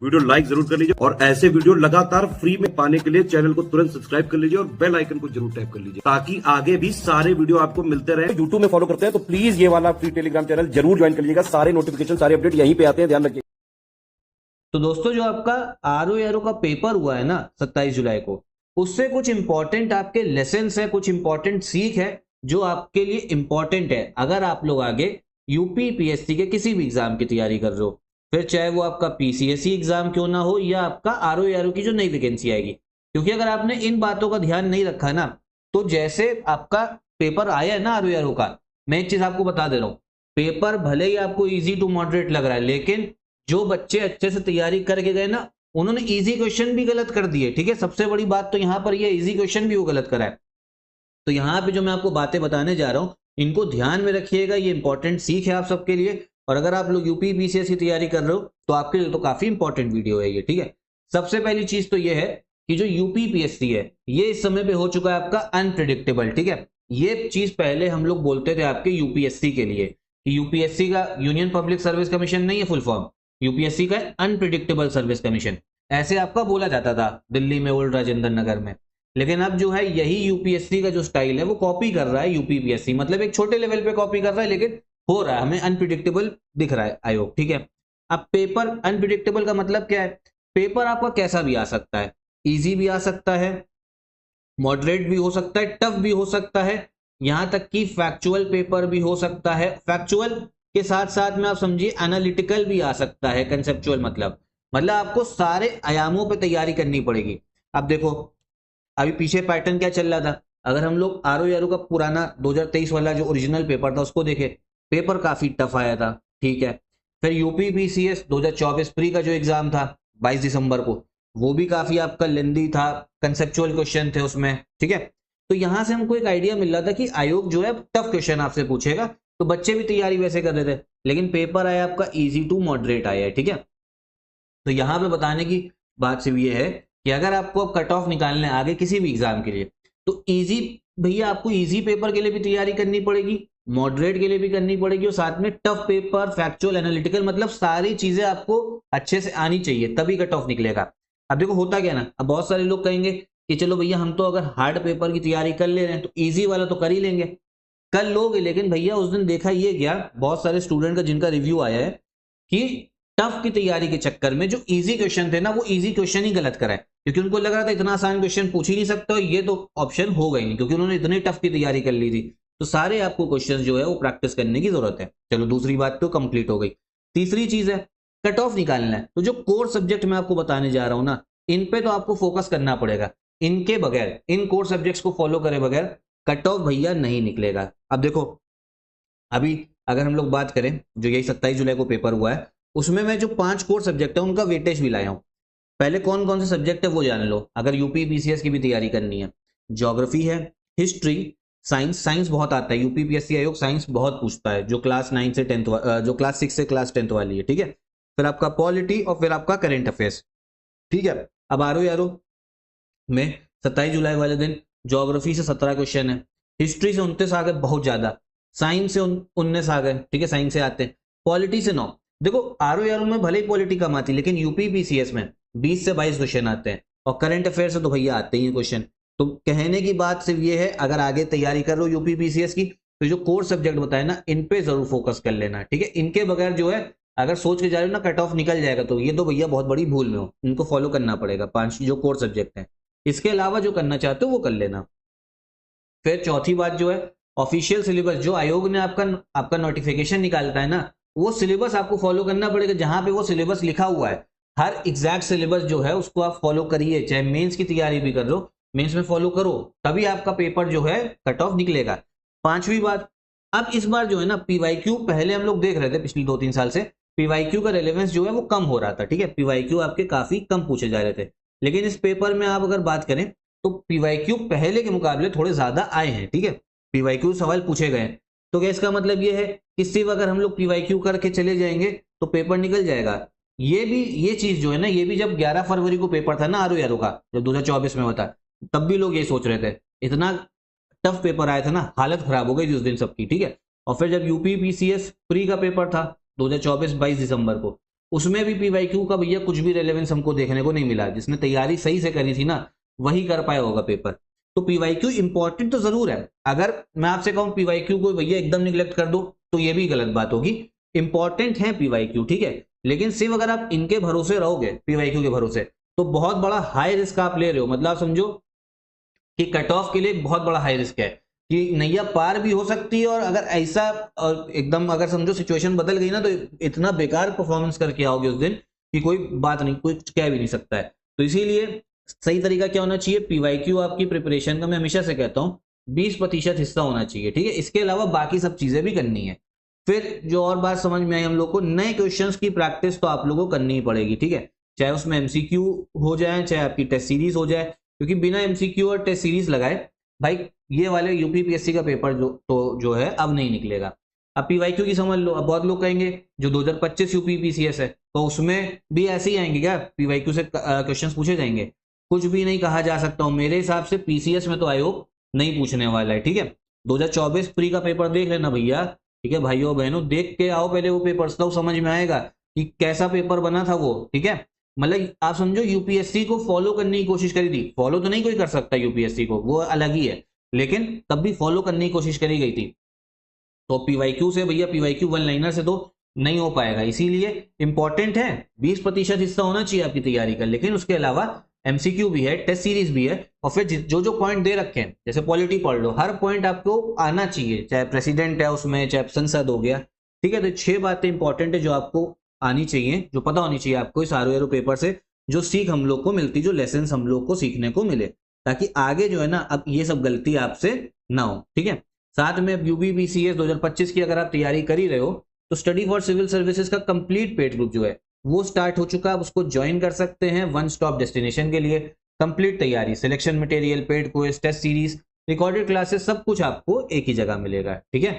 Video like जरूर कर लीजिए और ऐसे वीडियो लगातार फ्री में पाने के लिए चैनल को तुरंत सब्सक्राइब कर लीजिए और बेल आइकन को जरूर टैप कर लीजिए ताकि आगे भी सारे वीडियो आपको मिलते रहे। यूट्यूब में फॉलो करते हैं तो प्लीज ये वाला फ्री टेलीग्राम चैनल जरूर ज्वाइन कर लीजिएगा। सारे नोटिफिकेशन सारे अपडेट यहीं पे आते हैं, ध्यान रखिए। तो दोस्तों जो आपका आरओ का पेपर हुआ है ना 27 जुलाई को, उससे कुछ इंपॉर्टेंट आपके लेसन्स है, कुछ इंपॉर्टेंट सीख है जो आपके लिए इंपॉर्टेंट है अगर आप लोग आगे यूपी पीएससी के किसी भी एग्जाम की तैयारी कर रहे हो, फिर चाहे वो आपका पीसीएससी एग्जाम क्यों ना हो या आपका आरओ की जो नई वैकेंसी आएगी। क्योंकि अगर आपने इन बातों का ध्यान नहीं रखा ना, तो जैसे आपका पेपर आया है ना आरओ का, मैं एक चीज आपको बता दे रहा हूं, पेपर भले ही आपको इजी टू मॉडरेट लग रहा है, लेकिन जो बच्चे अच्छे से तैयारी करके गए ना, उन्होंने इजी क्वेश्चन भी गलत कर दिए। ठीक है, सबसे बड़ी बात तो यहां पर ये इजी क्वेश्चन भी वो गलत करा है। तो यहाँ पे जो मैं आपको बातें बताने जा रहा हूं, इनको ध्यान में रखिएगा, ये इंपॉर्टेंट सीख है आप सबके लिए। और अगर आप लोग यूपी पीसीएस की तैयारी कर रहे हो तो आपके लिए तो काफी इंपॉर्टेंट वीडियो है ये। ठीक है, सबसे पहली चीज तो ये है कि जो यूपी पीएससी है ये इस समय पे हो चुका है आपका अनप्रिडिक्टेबल। ठीक है, ये चीज पहले हम लोग बोलते थे आपके यूपीएससी के लिए कि यूपीएससी का यूनियन पब्लिक सर्विस कमीशन नहीं है फुल फॉर्म, यूपीएससी का अनप्रिडिक्टेबल सर्विस कमीशन, ऐसे आपका बोला जाता था दिल्ली में, ओल्ड राजेंद्र नगर में। लेकिन अब जो है यही यूपीएससी का जो स्टाइल है वो कॉपी कर रहा है यूपीपीएससी, मतलब एक छोटे लेवल पे कॉपी कर रहा है, लेकिन हो रहा है, हमें अनप्रिडिक्टेबल दिख रहा है आयोग। ठीक है, अब पेपर अनप्रिडिक्टेबल का मतलब क्या है? पेपर आपका कैसा भी आ सकता है, इजी भी आ सकता है, मॉडरेट भी हो सकता है, टफ भी हो सकता है, यहां तक कि फैक्चुअल पेपर भी हो सकता है। फैक्चुअल के साथ साथ में आप समझिए एनालिटिकल भी आ सकता है। कंसेप्चुअल मतलब आपको सारे आयामों पे तैयारी करनी पड़ेगी। अब देखो अभी पीछे पैटर्न क्या चल रहा था, अगर हम लोग आरओ का पुराना 2023 वाला जो ओरिजिनल पेपर था उसको देखे, पेपर काफी टफ आया था। ठीक है, फिर यूपी पीसीएस 2024 प्री का जो एग्जाम था 22 दिसंबर को, वो भी काफी आपका लेंदी था, कंसेप्चुअल क्वेश्चन थे उसमें। ठीक है, तो यहां से हमको एक आइडिया मिल रहा था कि आयोग जो है टफ क्वेश्चन आपसे पूछेगा, तो बच्चे भी तैयारी वैसे कर रहे थे, लेकिन पेपर आया आपका इजी टू मॉडरेट आया है। ठीक है, तो यहां पे बताने की बात सिर्फ ये है कि अगर आपको अब कट ऑफ निकालने आगे किसी भी एग्जाम के लिए, तो इजी भैया आपको इजी पेपर के लिए भी तैयारी करनी पड़ेगी, मॉडरेट के लिए भी करनी पड़ेगी, और साथ में टफ पेपर, फैक्चुअल, एनालिटिकल, मतलब सारी चीजें आपको अच्छे से आनी चाहिए, तभी कट ऑफ निकलेगा। अब देखो होता क्या ना, अब बहुत सारे लोग कहेंगे कि चलो भैया हम तो अगर हार्ड पेपर की तैयारी कर ले रहे हैं तो ईजी वाला तो कर ही लेंगे, कर लोगे, लेकिन भैया उस दिन देखा ये गया बहुत सारे स्टूडेंट का जिनका रिव्यू आया है कि टफ की तैयारी के चक्कर में जो इजी क्वेश्चन थे ना, वो इजी क्वेश्चन ही गलत कराए, क्योंकि उनको लग रहा था इतना आसान क्वेश्चन पूछ ही नहीं सकता, ये तो ऑप्शन हो गई नहीं, क्योंकि उन्होंने इतने टफ की तैयारी कर ली थी। तो सारे आपको क्वेश्चन जो है वो प्रैक्टिस करने की जरूरत है। चलो दूसरी बात तो कंप्लीट हो गई। तीसरी चीज है कट ऑफ निकालना है, तो जो कोर सब्जेक्ट मैं आपको बताने जा रहा हूं ना, इन पे तो आपको फोकस करना पड़ेगा। इनके बगैर, इन कोर सब्जेक्ट्स को फॉलो करे बगैर कट ऑफ भैया नहीं निकलेगा। अब देखो अभी अगर हम लोग बात करें, जो यही 27 जुलाई को पेपर हुआ है, उसमें मैं जो 5 कोर सब्जेक्ट है उनका वेटेज भी लाया हूं। पहले कौन कौन से सब्जेक्ट है वो जान लो अगर यूपी पीसीएस की भी तैयारी करनी है। ज्योग्राफी है, हिस्ट्री, साइंस, साइंस बहुत आता है, यूपी पीएससी आयोग साइंस बहुत पूछता है, जो क्लास 9 से 10th जो क्लास 6 से क्लास 10th वाली है। ठीक है, फिर आपका पॉलिटी और फिर आपका करेंट अफेयर्स। ठीक है, अब आरओ में 27 जुलाई वाले दिन ज्योग्राफी से 17 क्वेश्चन है, हिस्ट्री से 29 आ गए, बहुत ज्यादा, साइंस से 19 आ गए। ठीक है, साइंस से आते हैं, पॉलिटी से 9। देखो आरओ में भले ही पॉलिटी कम आती, लेकिन यूपी पीसीएस में 20 से 22 क्वेश्चन आते हैं, और करंट अफेयर से तो भैया आते ही क्वेश्चन। तो कहने की बात सिर्फ ये है, अगर आगे तैयारी कर रहे हो यूपी पीसीएस की, तो जो कोर सब्जेक्ट बताए ना, इन पे जरूर फोकस कर लेना। ठीक है, इनके बगैर जो है अगर सोच के जा रहे हो ना कट ऑफ निकल जाएगा, तो ये तो भैया बहुत बड़ी भूल में हो, इनको फॉलो करना पड़ेगा, 5 जो कोर सब्जेक्ट हैं। इसके अलावा जो करना चाहते हो वो कर लेना। फिर चौथी बात जो है, ऑफिशियल सिलेबस जो आयोग ने आपका आपका नोटिफिकेशन निकालता है ना, वो सिलेबस आपको फॉलो करना पड़ेगा, जहां पे वो सिलेबस लिखा हुआ है, हर एग्जैक्ट सिलेबस जो है उसको आप फॉलो करिए। चाहे मेंस की तैयारी भी कर लो, मेंस में फॉलो करो, तभी आपका पेपर जो है कट ऑफ निकलेगा। पांचवी बात, अब इस बार जो है ना पीवाईक्यू, पहले हम लोग देख रहे थे पिछले 2-3 साल से पीवाईक्यू का रेलेवेंस जो है वो कम हो रहा था। ठीक है, पीवाईक्यू आपके काफी कम पूछे जा रहे थे, लेकिन इस पेपर में आप अगर बात करें तो पीवाईक्यू पहले के मुकाबले थोड़े ज्यादा आए हैं। ठीक है, पीवाईक्यू सवाल पूछे गए, तो क्या इसका मतलब ये है कि सिर्फ अगर हम लोग पीवाईक्यू करके चले जाएंगे तो पेपर निकल जाएगा? ये भी, ये चीज जो है ना, ये भी जब 11 फरवरी को पेपर था ना आरओ का, जब 2024 में होता, तब भी लोग ये सोच रहे थे, इतना टफ पेपर आया था ना, हालत खराब हो गई जिस दिन सबकी। ठीक है, और फिर जब यूपी पीसीएस प्री का पेपर था 2024 22 दिसंबर को, उसमें भी पीवाईक्यू का भैया कुछ भी रेलेवेंस हमको देखने को नहीं मिला। जिसने तैयारी सही से करी थी ना वही कर पाया होगा पेपर। तो पीवाईक्यू इंपॉर्टेंट तो जरूर है। अगर मैं आपसे कहूं पीवाईक्यू को भैया एकदम निगलेक्ट कर दो तो ये भी गलत बात होगी। इंपॉर्टेंट है पीवाईक्यू, ठीक है, लेकिन सिर्फ अगर आप इनके भरोसे रहोगे, पीवाईक्यू के भरोसे, तो बहुत बड़ा हाई रिस्क आप ले रहे हो। मतलब आप समझो कि कट ऑफ के लिए बहुत बड़ा हाई रिस्क है कि नैया पार भी हो सकती है, और अगर ऐसा एकदम अगर समझो सिचुएशन बदल गई ना तो इतना बेकार परफॉर्मेंस करके आओगे उस दिन कि कोई बात नहीं, कोई कह भी नहीं सकता है। तो इसीलिए सही तरीका क्या होना चाहिए, पीवाईक्यू आपकी प्रिपरेशन का मैं हमेशा से कहता हूँ 20% हिस्सा होना चाहिए, ठीक है। इसके अलावा बाकी सब चीजें भी करनी है। फिर जो और बात समझ में आई हम लोग को, नए क्वेश्चंस की प्रैक्टिस तो आप लोगों को करनी ही पड़ेगी, ठीक है, चाहे उसमें एमसीक्यू हो जाए चाहे आपकी टेस्ट सीरीज हो जाए, क्योंकि बिना एमसीक्यू और टेस्ट सीरीज लगाए भाई ये वाले यूपीपीएससी का पेपर जो है अब नहीं निकलेगा। अब पीवाईक्यू की समझ लो, अब बहुत लोग कहेंगे जो 2025 यूपीपीसीएस है तो उसमें भी ऐसे ही आएंगे क्या, पीवाईक्यू से क्वेश्चंस पूछे जाएंगे? कुछ भी नहीं कहा जा सकता हूं। मेरे हिसाब से पीसीएस में तो आई होप नहीं पूछने वाला है, ठीक है। 2024 प्री का पेपर देख लेना भैया, ठीक है भाइयों बहनों, देख के आओ पहले वो पेपर, तब समझ में आएगा कि कैसा पेपर बना था वो, ठीक है। मतलब आप समझो यूपीएससी को फॉलो करने की कोशिश करी थी, फॉलो तो नहीं कोई कर सकता यूपीएससी को, वो अलग ही है, लेकिन तब भी फॉलो करने की कोशिश करी गई थी। तो पीवाईक्यू से भैया, पीवाईक्यू वन लाइनर से तो नहीं हो पाएगा, इसीलिए इंपॉर्टेंट है 20% हिस्सा होना चाहिए आपकी तैयारी का, लेकिन उसके अलावा एमसीक्यू भी है, टेस्ट सीरीज भी है, और फिर जो जो पॉइंट दे रखे हैं जैसे पॉलिटी पढ़ लो, हर पॉइंट आपको आना चाहिए, चाहे प्रेसिडेंट है उसमें, चाहे संसद हो गया, ठीक है। तो 6 बातें इंपॉर्टेंट है जो आपको आनी चाहिए, जो पता होनी चाहिए आपको इस आरओ पेपर से, जो सीख हम लोग को मिलती, जो लेसन हम लोग को सीखने को मिले, ताकि आगे जो है ना अब ये सब गलती आपसे ना हो, ठीक है। साथ में यूपीपीसीएस 2025 की अगर आप तैयारी कर ही रहे हो तो स्टडी फॉर सिविल सर्विसेज का कंप्लीट पेड ग्रुप जो है वो स्टार्ट हो चुका है, आप उसको ज्वाइन कर सकते हैं वन स्टॉप डेस्टिनेशन के लिए। कंप्लीट तैयारी, selection material, paid quiz, test series, recorded classes, सब कुछ आपको एक ही जगह मिलेगा, ठीक है।